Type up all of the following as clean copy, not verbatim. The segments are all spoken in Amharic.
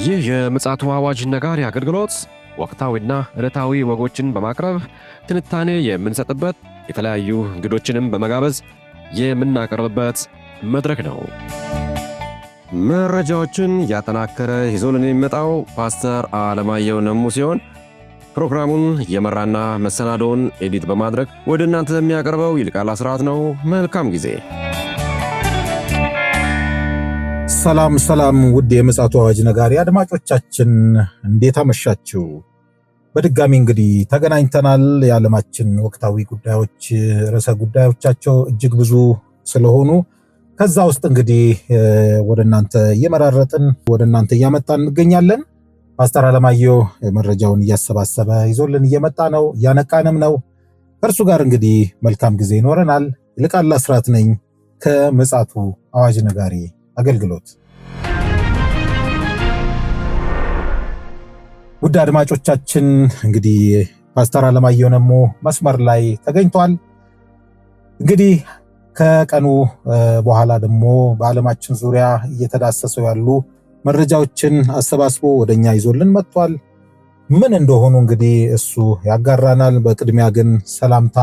ይህ የምፅዓቱ አዋጅ ነጋሪ አገልግሎት ወቅታዊና ዕለታዊ ወጎችን በማቅረብ ትንታኔ የምንሰጥበት የተለያዩ እንግዶችንም በመጋበዝ የምናቀርብበት መድረክ ነው። መረጃዎችን ያጠናከረ ይዞልን የሚመጣው ፓስተር አለማየሁ ነሙ ሲሆን ፕሮግራሙን የመራና መሰናዶውን ኤዲት በማድረግ ወደ እናንተ የሚያቀርበው ይልቃል አስራት ነው። መልካም ጊዜ። ሰላም ሰላም፣ ውድ የምፅዓቱ አዋጅ ነጋሪ አድማጮቻችን እንዴት አመሻችሁ? በድጋሚ እንግዲህ ተገናኝተናል። የዓለማችን ወቅታዊ ጉዳዮች ርዕሰ ጉዳዮቻቸው እጅግ ብዙ ስለሆኑ ከዛ ውስጥ እንግዲህ ወደ እናንተ እየመራረጥን ወደ እናንተ እያመጣን እንገኛለን። ፓስተር አለማየሁ መረጃውን እያሰባሰበ ይዞልን እየመጣ ነው፣ እያነቃንም ነው። ከእርሱ ጋር እንግዲህ መልካም ጊዜ ይኖረናል። ይልቃል አስራት ነኝ ከምፅዓቱ አዋጅ ነጋሪ አገልግሎት። ውድ አድማጮቻችን እንግዲህ ፓስተር አለማየሁ ነሙ መስመር ላይ ተገኝቷል። እንግዲህ ከቀኑ በኋላ ደግሞ በዓለማችን ዙሪያ እየተዳሰሱ ያሉ መረጃዎችን አሰባስቦ ወደኛ ይዞልን መጥቷል። ምን እንደሆኑ እንግዲህ እሱ ያጋራናል። በቅድሚያ ግን ሰላምታ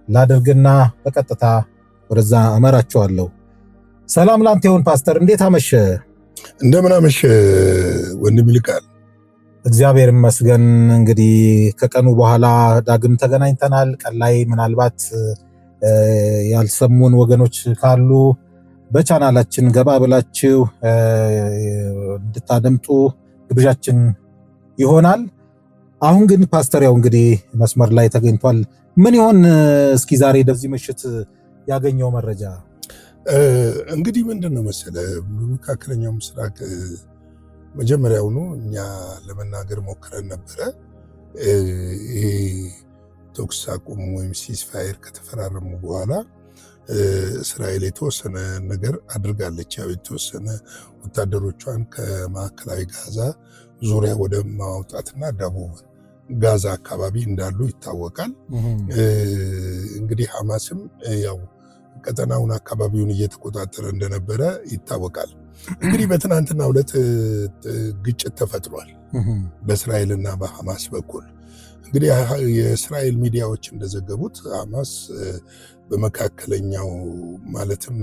ላድርግና በቀጥታ ወደዛ አመራቸዋለሁ። ሰላም ላንተ ይሁን ፓስተር፣ እንዴት አመሸ? እንደምን አመሸ ወንድም ይልቃል? እግዚአብሔር ይመስገን። እንግዲህ ከቀኑ በኋላ ዳግም ተገናኝተናል። ቀን ላይ ምናልባት ያልሰሙን ወገኖች ካሉ በቻናላችን ገባ ብላችሁ እንድታደምጡ ግብዣችን ይሆናል። አሁን ግን ፓስተር ያው እንግዲህ መስመር ላይ ተገኝቷል። ምን ይሆን እስኪ ዛሬ በዚህ ምሽት ያገኘው መረጃ? እንግዲህ ምንድን ነው መሰለህ፣ በመካከለኛው ምስራቅ መጀመሪያውኑ እኛ ለመናገር ሞክረን ነበረ። ይሄ ተኩስ አቁም ወይም ሲስፋየር ከተፈራረሙ በኋላ እስራኤል የተወሰነ ነገር አድርጋለች። ያው የተወሰነ ወታደሮቿን ከማዕከላዊ ጋዛ ዙሪያ ወደ ማውጣትና ደቡብ ጋዛ አካባቢ እንዳሉ ይታወቃል። እንግዲህ ሐማስም ያው ቀጠናውን አካባቢውን እየተቆጣጠረ እንደነበረ ይታወቃል። እንግዲህ በትናንትናው ዕለት ግጭት ተፈጥሯል በእስራኤልና በሐማስ በኩል። እንግዲህ የእስራኤል ሚዲያዎች እንደዘገቡት ሐማስ በመካከለኛው ማለትም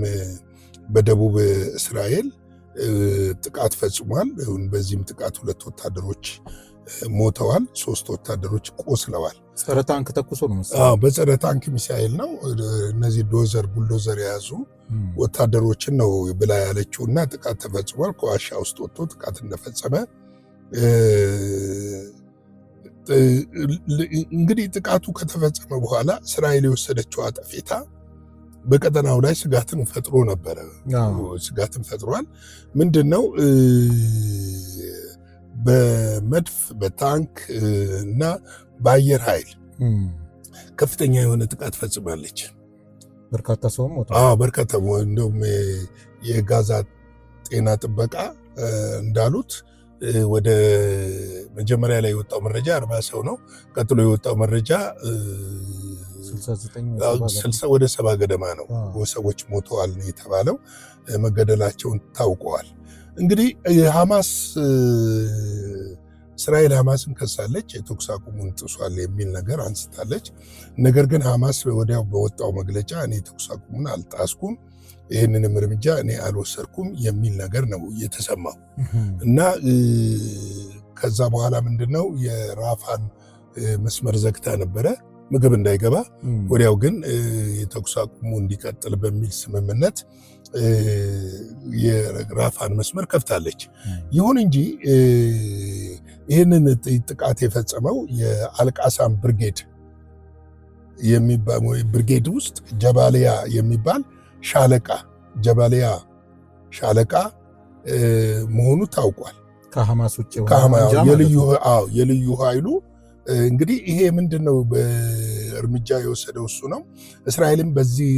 በደቡብ እስራኤል ጥቃት ፈጽሟል። በዚህም ጥቃት 2 ወታደሮች ሞተዋል፣ 3 ወታደሮች ቆስለዋል። ጸረ ታንክ ተኩሶ ነው መሰለኝ። በጸረ ታንክ ሚሳኤል ነው። እነዚህ ቡልዶዘር የያዙ ወታደሮችን ነው ብላ ያለችው እና ጥቃት ተፈጽሟል። ከዋሻ ውስጥ ወጥቶ ጥቃት እንደፈጸመ እንግዲህ ጥቃቱ ከተፈጸመ በኋላ እስራኤል የወሰደችው አጠፌታ በቀጠናው ላይ ስጋትን ፈጥሮ ነበረ። ስጋትን ፈጥሯል። ምንድነው? በመድፍ በታንክ እና በአየር ኃይል ከፍተኛ የሆነ ጥቃት ፈጽማለች። በርካታ ሰው ሞቷል። በርካታ እንደውም የጋዛ ጤና ጥበቃ እንዳሉት ወደ መጀመሪያ ላይ የወጣው መረጃ 40 ሰው ነው። ቀጥሎ የወጣው መረጃ 60 ወደ 70 ገደማ ነው ሰዎች ሞተዋል ነው የተባለው። መገደላቸውን ታውቀዋል። እንግዲህ ሐማስ እስራኤል ሐማስን ከሳለች፣ የተኩስ አቁሙን ጥሷል የሚል ነገር አንስታለች። ነገር ግን ሐማስ ወዲያው በወጣው መግለጫ እኔ የተኩስ አቁሙን አልጣስኩም፣ ይህንንም እርምጃ እኔ አልወሰድኩም የሚል ነገር ነው የተሰማው እና ከዛ በኋላ ምንድነው የራፋን መስመር ዘግታ ነበረ ምግብ እንዳይገባ። ወዲያው ግን የተኩስ አቁሙ እንዲቀጥል በሚል ስምምነት የራፋን መስመር ከፍታለች። ይሁን እንጂ ይህንን ጥቃት የፈጸመው የአልቃሳም ብርጌድ የሚባል ብርጌድ ውስጥ ጀባሊያ የሚባል ጀባሊያ ሻለቃ መሆኑ ታውቋል። ከሐማስ ውጭ የልዩ ኃይሉ እንግዲህ ይሄ ምንድነው በእርምጃ የወሰደው እሱ ነው። እስራኤልም በዚህ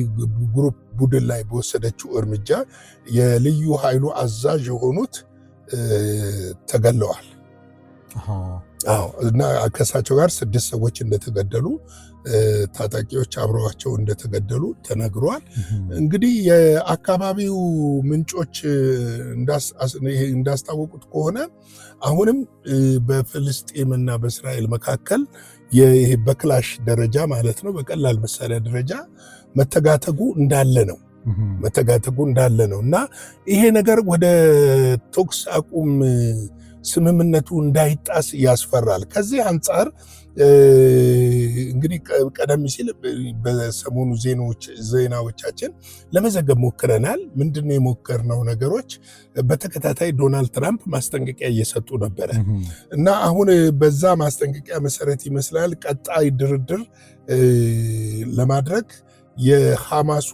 ግሩፕ ቡድን ላይ በወሰደችው እርምጃ የልዩ ኃይሉ አዛዥ የሆኑት ተገለዋል። እና ከሳቸው ጋር 6 ሰዎች እንደተገደሉ ታጣቂዎች አብረዋቸው እንደተገደሉ ተነግሯል። እንግዲህ የአካባቢው ምንጮች እንዳስታወቁት ከሆነ አሁንም በፍልስጤምና በእስራኤል መካከል በክላሽ ደረጃ ማለት ነው፣ በቀላል መሳሪያ ደረጃ መተጋተጉ እንዳለ ነው እና ይሄ ነገር ወደ ተኩስ አቁም ስምምነቱ እንዳይጣስ ያስፈራል። ከዚህ አንጻር እንግዲህ ቀደም ሲል በሰሞኑ ዜናዎቻችን ለመዘገብ ሞክረናል። ምንድነው የሞከርነው ነገሮች? በተከታታይ ዶናልድ ትራምፕ ማስጠንቀቂያ እየሰጡ ነበረ እና አሁን በዛ ማስጠንቀቂያ መሰረት ይመስላል ቀጣይ ድርድር ለማድረግ የሐማሱ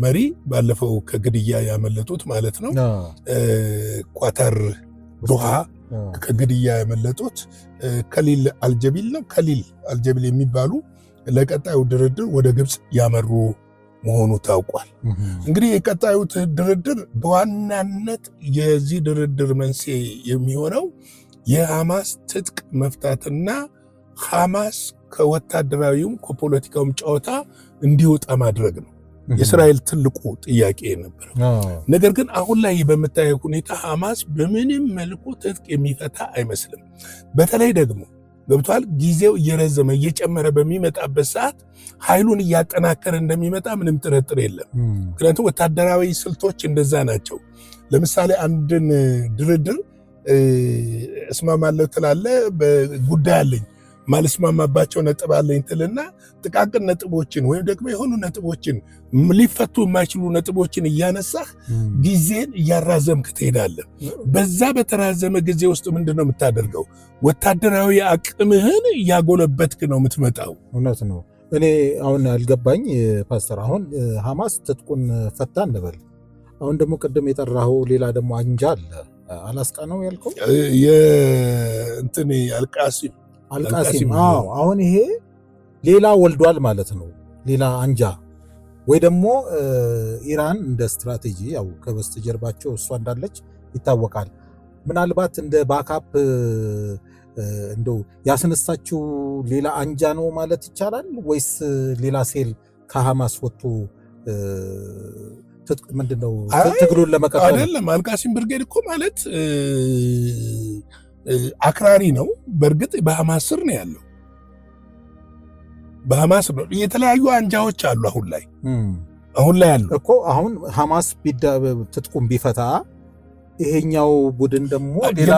መሪ ባለፈው ከግድያ ያመለጡት ማለት ነው ኳታር ዶሃ ከግድያ ያመለጡት ከሊል አልጀቢል የሚባሉ ለቀጣዩ ድርድር ወደ ግብፅ ያመሩ መሆኑ ታውቋል። እንግዲህ የቀጣዩ ድርድር በዋናነት የዚህ ድርድር መንስኤ የሚሆነው የሐማስ ትጥቅ መፍታትና ሐማስ ከወታደራዊውም ከፖለቲካውም ጨዋታ እንዲወጣ ማድረግ ነው የእስራኤል ትልቁ ጥያቄ ነበር። ነገር ግን አሁን ላይ በምታየው ሁኔታ ሐማስ በምንም መልኩ ትጥቅ የሚፈታ አይመስልም። በተለይ ደግሞ ገብቷል ጊዜው እየረዘመ እየጨመረ በሚመጣበት ሰዓት ኃይሉን እያጠናከረ እንደሚመጣ ምንም ጥርጥር የለም። ምክንያቱም ወታደራዊ ስልቶች እንደዛ ናቸው። ለምሳሌ አንድን ድርድር እስማማለሁ ትላለህ፣ በጉዳይ አለኝ ማልስማማባቸው ነጥብ አለኝ ትልና ጥቃቅን ነጥቦችን ወይም ደግሞ የሆኑ ነጥቦችን ሊፈቱ የማይችሉ ነጥቦችን እያነሳህ ጊዜን እያራዘምክ ትሄዳለህ። በዛ በተራዘመ ጊዜ ውስጥ ምንድነው የምታደርገው? ወታደራዊ አቅምህን እያጎለበትክ ነው የምትመጣው። እውነት ነው። እኔ አሁን አልገባኝ ፓስተር፣ አሁን ሐማስ ትጥቁን ፈታ እንበል፣ አሁን ደግሞ ቅድም የጠራኸው ሌላ ደግሞ አንጃ አለ። አላስቃ ነው ያልከው የእንትን አልቃሲም። አሁን ይሄ ሌላ ወልዷል ማለት ነው፣ ሌላ አንጃ ወይ ደግሞ ኢራን እንደ ስትራቴጂ ያው ከበስተጀርባቸው እሷ እንዳለች ይታወቃል። ምናልባት እንደ ባካፕ እንደው ያስነሳችው ሌላ አንጃ ነው ማለት ይቻላል ወይስ ሌላ ሴል ከሐማስ ወጥቶ ምንድነው ትግሉን ለመቀጠል? አይደለም። አልቃሲም ብርጌድ እኮ ማለት አክራሪ ነው። በእርግጥ በሐማስ ስር ነው ያለው፣ በሐማስ ነው። የተለያዩ አንጃዎች አሉ አሁን ላይ ያሉ እኮ። አሁን ሐማስ ትጥቁም ቢፈታ ይሄኛው ቡድን ደግሞ ሌላ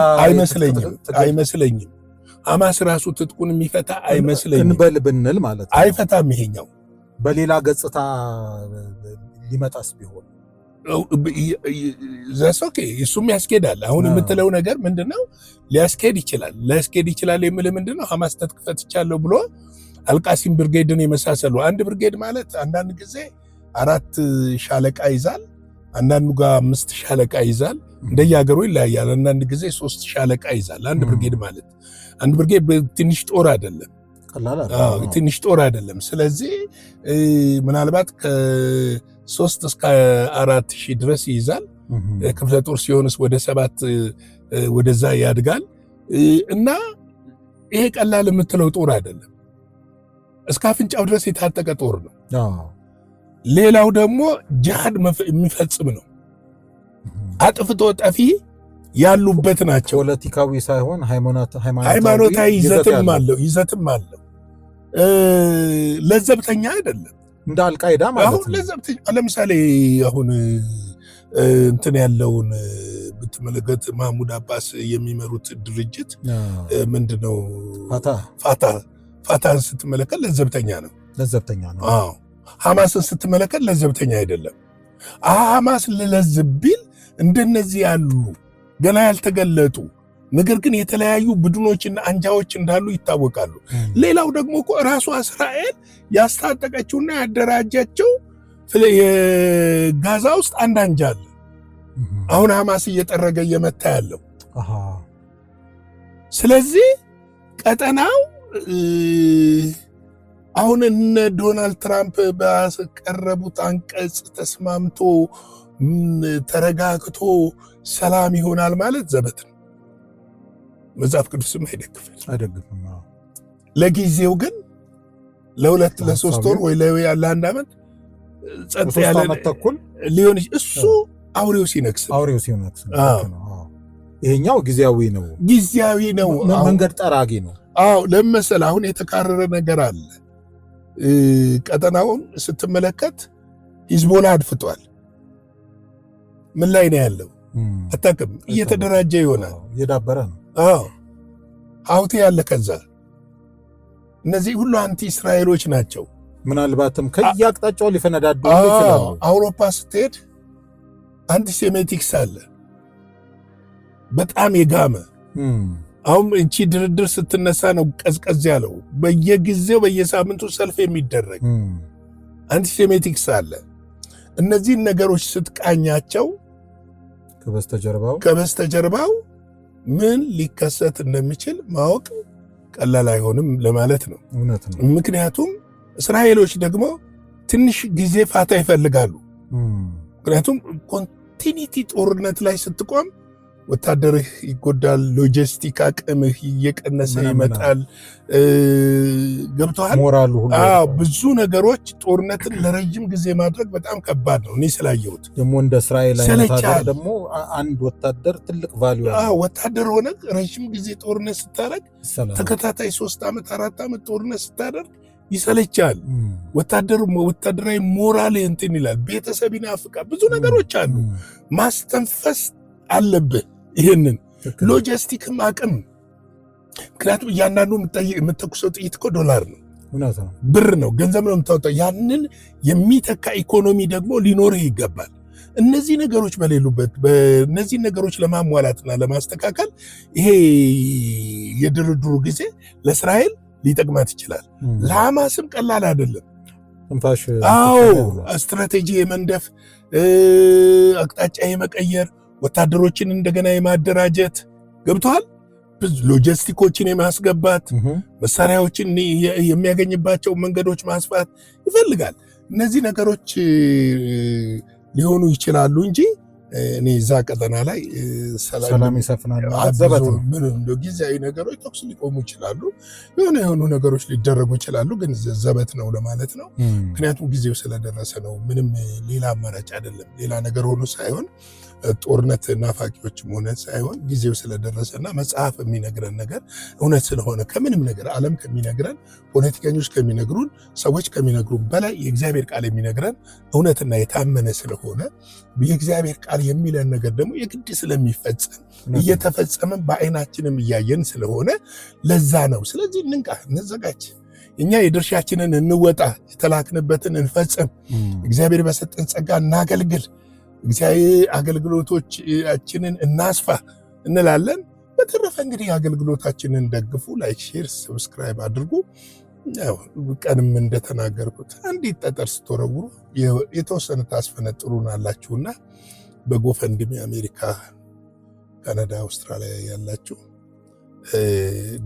አይመስለኝም። ሐማስ ራሱ ትጥቁን የሚፈታ አይመስለኝም እንበል ብንል ማለት ነው። አይፈታም። ይሄኛው በሌላ ገጽታ ሊመጣስ ቢሆን ኦኬ፣ እሱም ያስኬዳል። አሁን የምትለው ነገር ምንድነው? ሊያስኬድ ይችላል የሚል ምንድነው? ሐማስ ትጥቅ ፈትቻለሁ ብሎ አልቃሲም ብርጌድን የመሳሰሉ አንድ ብርጌድ ማለት አንዳንድ ጊዜ 4 ሻለቃ ይዛል፣ አንዳንዱ ጋር 5 ሻለቃ ይዛል። እንደየሀገሩ ይለያያል። አንዳንድ ጊዜ 3 ሻለቃ ይዛል አንድ ብርጌድ ማለት። አንድ ብርጌድ ትንሽ ጦር አይደለም፣ ትንሽ ጦር አይደለም። ስለዚህ ምናልባት ከ3 እስከ 4 ሺህ ድረስ ይይዛል። ክፍለ ጦር ሲሆንስ ወደ 7 ወደዛ ያድጋል። እና ይሄ ቀላል የምትለው ጦር አይደለም፣ እስከ አፍንጫው ድረስ የታጠቀ ጦር ነው። ሌላው ደግሞ ጂሃድ የሚፈጽም ነው። አጥፍቶ ጠፊ ያሉበት ናቸው። ፖለቲካዊ ሳይሆን ሃይማኖታዊ ይዘትም አለው። ለዘብተኛ አይደለም፣ እንደ አልቃይዳ ማለት ነው። ለዘብተኛ ለምሳሌ አሁን እንትን ያለውን ብትመለከት ማህሙድ አባስ የሚመሩት ድርጅት ምንድነው? ፋታን ስትመለከት ለዘብተኛ ነው። አዎ። ሐማስን ስትመለከት ለዘብተኛ አይደለም። ሐማስ ለለዝብ ቢል እንደነዚህ ያሉ ገና ያልተገለጡ ነገር ግን የተለያዩ ቡድኖችና አንጃዎች እንዳሉ ይታወቃሉ። ሌላው ደግሞ ራሷ እስራኤል ያስታጠቀችውና ያደራጃቸው የጋዛ ውስጥ አንድ አንጃ አለ። አሁን ሐማስ እየጠረገ እየመታ ያለው። ስለዚህ ቀጠናው አሁን እነ ዶናልድ ትራምፕ ባቀረቡት አንቀጽ ተስማምቶ ተረጋግቶ ሰላም ይሆናል ማለት ዘበት ነው። መጽሐፍ ቅዱስም አይደግፍም። ለጊዜው ግን ለሁለት ለሶስት ወር ወይ ለአንድ ዓመት ጸጥ ያለ ተኩል ሊሆን እሱ አውሬው ሲነክስ ነው። ይሄኛው ጊዜያዊ ነው፣ መንገድ ጠራጊ ነው። ለመሰል አሁን የተካረረ ነገር አለ። ቀጠናውን ስትመለከት ሂዝቦላ አድፍጧል። ምን ላይ ነው ያለው አታውቅም። እየተደራጀ ይሆናል፣ እየዳበረ ነው። ሀውቲ ያለ ከዛ እነዚህ ሁሉ አንቲ እስራኤሎች ናቸው። ምናልባትም ከየአቅጣጫው ሊፈነዳዱ ይችላሉ። አውሮፓ ስትሄድ አንቲሴሜቲክስ አለ በጣም የጋመ። አሁን እቺ ድርድር ስትነሳ ነው ቀዝቀዝ ያለው። በየጊዜው በየሳምንቱ ሰልፍ የሚደረግ አንቲሴሜቲክስ አለ። እነዚህን ነገሮች ስትቃኛቸው ከበስተጀርባው ምን ሊከሰት እንደሚችል ማወቅ ቀላል አይሆንም ለማለት ነው። ምክንያቱም እስራኤሎች ደግሞ ትንሽ ጊዜ ፋታ ይፈልጋሉ። ምክንያቱም ኮንቲኒቲ ጦርነት ላይ ስትቆም ወታደርህ ይጎዳል፣ ሎጂስቲክ አቅምህ እየቀነሰ ይመጣል። ገብቶሃል? ሞራሉ ሁሉ ብዙ ነገሮች ጦርነትን ለረጅም ጊዜ ማድረግ በጣም ከባድ ነው። እኔ ስላየሁት ደግሞ እንደ እስራኤል አይነት ሀገር ደግሞ አንድ ወታደር ትልቅ ቫልዩ አለው። ወታደር ሆነ ረጅም ጊዜ ጦርነት ስታደርግ ተከታታይ 3 ዓመት 4 ዓመት ጦርነት ስታደርግ ይሰለቻል። ወታደራዊ ሞራል እንትን ይላል። ቤተሰብ ይናፍቃል። ብዙ ነገሮች አሉ። ማስተንፈስ አለብህ። ይሄንን ሎጂስቲክም አቅም፣ ምክንያቱም እያንዳንዱ የምትተኩሰው ጥይት እኮ ዶላር ነው፣ ብር ነው፣ ገንዘብ ነው የምታወጣው። ያንን የሚተካ ኢኮኖሚ ደግሞ ሊኖርህ ይገባል። እነዚህ ነገሮች በሌሉበት በእነዚህ ነገሮች ለማሟላትና ለማስተካከል ይሄ የድርድሩ ጊዜ ለእስራኤል ሊጠቅማት ይችላል። ለሐማስም ቀላል አይደለም። ስትራቴጂ የመንደፍ አቅጣጫ የመቀየር ወታደሮችን እንደገና የማደራጀት ገብተዋል። ሎጂስቲኮችን የማስገባት መሳሪያዎችን የሚያገኝባቸው መንገዶች ማስፋት ይፈልጋል። እነዚህ ነገሮች ሊሆኑ ይችላሉ እንጂ እኔ እዛ ቀጠና ላይ ሰላም ይሰፍናል ምን እንደ ጊዜያዊ ነገሮች ተኩስ ሊቆሙ ይችላሉ፣ የሆኑ ነገሮች ሊደረጉ ይችላሉ። ግን ዘበት ነው ለማለት ነው። ምክንያቱም ጊዜው ስለደረሰ ነው። ምንም ሌላ አማራጭ አይደለም። ሌላ ነገር ሆኖ ሳይሆን ጦርነት ናፋቂዎችም ሆነ ሳይሆን ጊዜው ስለደረሰና መጽሐፍ የሚነግረን ነገር እውነት ስለሆነ ከምንም ነገር ዓለም ከሚነግረን፣ ፖለቲከኞች ከሚነግሩን፣ ሰዎች ከሚነግሩን በላይ የእግዚአብሔር ቃል የሚነግረን እውነትና የታመነ ስለሆነ የእግዚአብሔር ቃል የሚለን ነገር ደግሞ የግድ ስለሚፈጸም እየተፈጸመን በዓይናችንም እያየን ስለሆነ ለዛ ነው። ስለዚህ እንንቃ፣ እንዘጋጅ፣ እኛ የድርሻችንን እንወጣ፣ የተላክንበትን እንፈጽም፣ እግዚአብሔር በሰጠን ጸጋ እናገልግል፣ እግዚአብሔር አገልግሎቶቻችንን እናስፋ እንላለን። በተረፈ እንግዲህ አገልግሎታችንን ደግፉ፣ ላይክ፣ ሼር፣ ሰብስክራይብ አድርጉ። ቀንም እንደተናገርኩት አንዲት ጠጠር ስትወረውሩ የተወሰነ ታስፈነጥሩናላችሁና በጎፈንድሚ አሜሪካ፣ ካናዳ፣ አውስትራሊያ ያላችሁ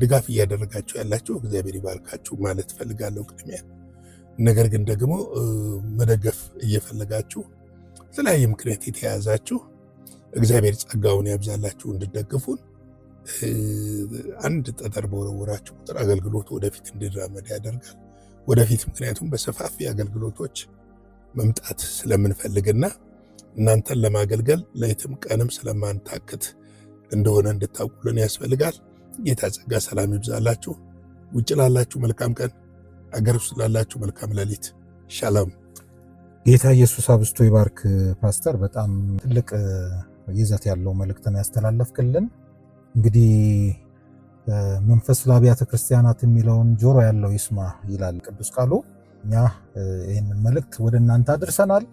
ድጋፍ እያደረጋችሁ ያላችሁ እግዚአብሔር ይባርካችሁ ማለት ፈልጋለሁ ቅድሚያ። ነገር ግን ደግሞ መደገፍ እየፈለጋችሁ የተለያየ ምክንያት የተያዛችሁ እግዚአብሔር ጸጋውን ያብዛላችሁ እንድደግፉን። አንድ ጠጠር በወረወራችሁ ቁጥር አገልግሎቱ ወደፊት እንዲራመድ ያደርጋል። ወደፊት ምክንያቱም በሰፋፊ አገልግሎቶች መምጣት ስለምንፈልግና እናንተን ለማገልገል ለየትም ቀንም ስለማንታክት እንደሆነ እንድታውቁልን ያስፈልጋል። ጌታ ጸጋ ሰላም ይብዛላችሁ። ውጭ ላላችሁ መልካም ቀን፣ አገር ውስጥ ላላችሁ መልካም ሌሊት። ሻሎም። ጌታ ኢየሱስ አብዝቶ ይባርክ። ፓስተር በጣም ትልቅ ይዘት ያለው መልእክትን ያስተላለፍክልን። እንግዲህ መንፈስ ለአብያተ ክርስቲያናት የሚለውን ጆሮ ያለው ይስማ ይላል ቅዱስ ቃሉ። እኛ ይህንን መልእክት ወደ እናንተ አድርሰናል።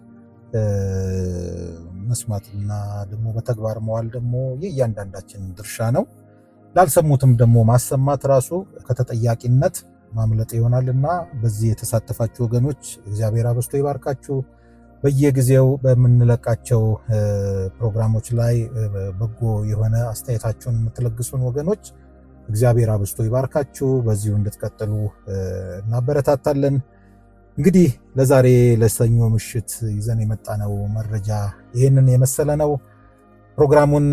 መስማትና ደግሞ በተግባር መዋል ደግሞ የእያንዳንዳችን ድርሻ ነው። ላልሰሙትም ደግሞ ማሰማት ራሱ ከተጠያቂነት ማምለጥ ይሆናልና በዚህ የተሳተፋችሁ ወገኖች እግዚአብሔር አብዝቶ ይባርካችሁ። በየጊዜው በምንለቃቸው ፕሮግራሞች ላይ በጎ የሆነ አስተያየታችሁን የምትለግሱን ወገኖች እግዚአብሔር አብዝቶ ይባርካችሁ። በዚሁ እንድትቀጥሉ እናበረታታለን። እንግዲህ ለዛሬ ለሰኞ ምሽት ይዘን የመጣነው መረጃ ይህንን የመሰለ ነው። ፕሮግራሙን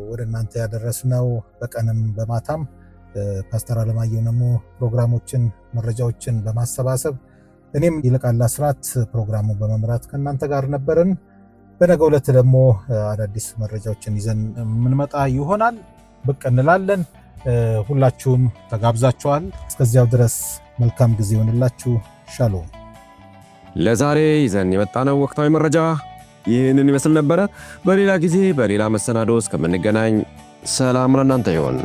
ወደ እናንተ ያደረስነው በቀንም በማታም ፓስተር አለማየሁ ደግሞ ፕሮግራሞችን መረጃዎችን በማሰባሰብ እኔም ይልቃል አስራት ፕሮግራሙን በመምራት ከእናንተ ጋር ነበርን። በነገው ዕለት ደግሞ አዳዲስ መረጃዎችን ይዘን የምንመጣ ይሆናል። ብቅ እንላለን። ሁላችሁም ተጋብዛችኋል። እስከዚያው ድረስ መልካም ጊዜ ይሆንላችሁ። ሻሎም። ለዛሬ ይዘን የመጣነው ወቅታዊ መረጃ ይህንን ይመስል ነበረ። በሌላ ጊዜ በሌላ መሰናዶ እስከምንገናኝ ሰላም ለእናንተ ይሁን።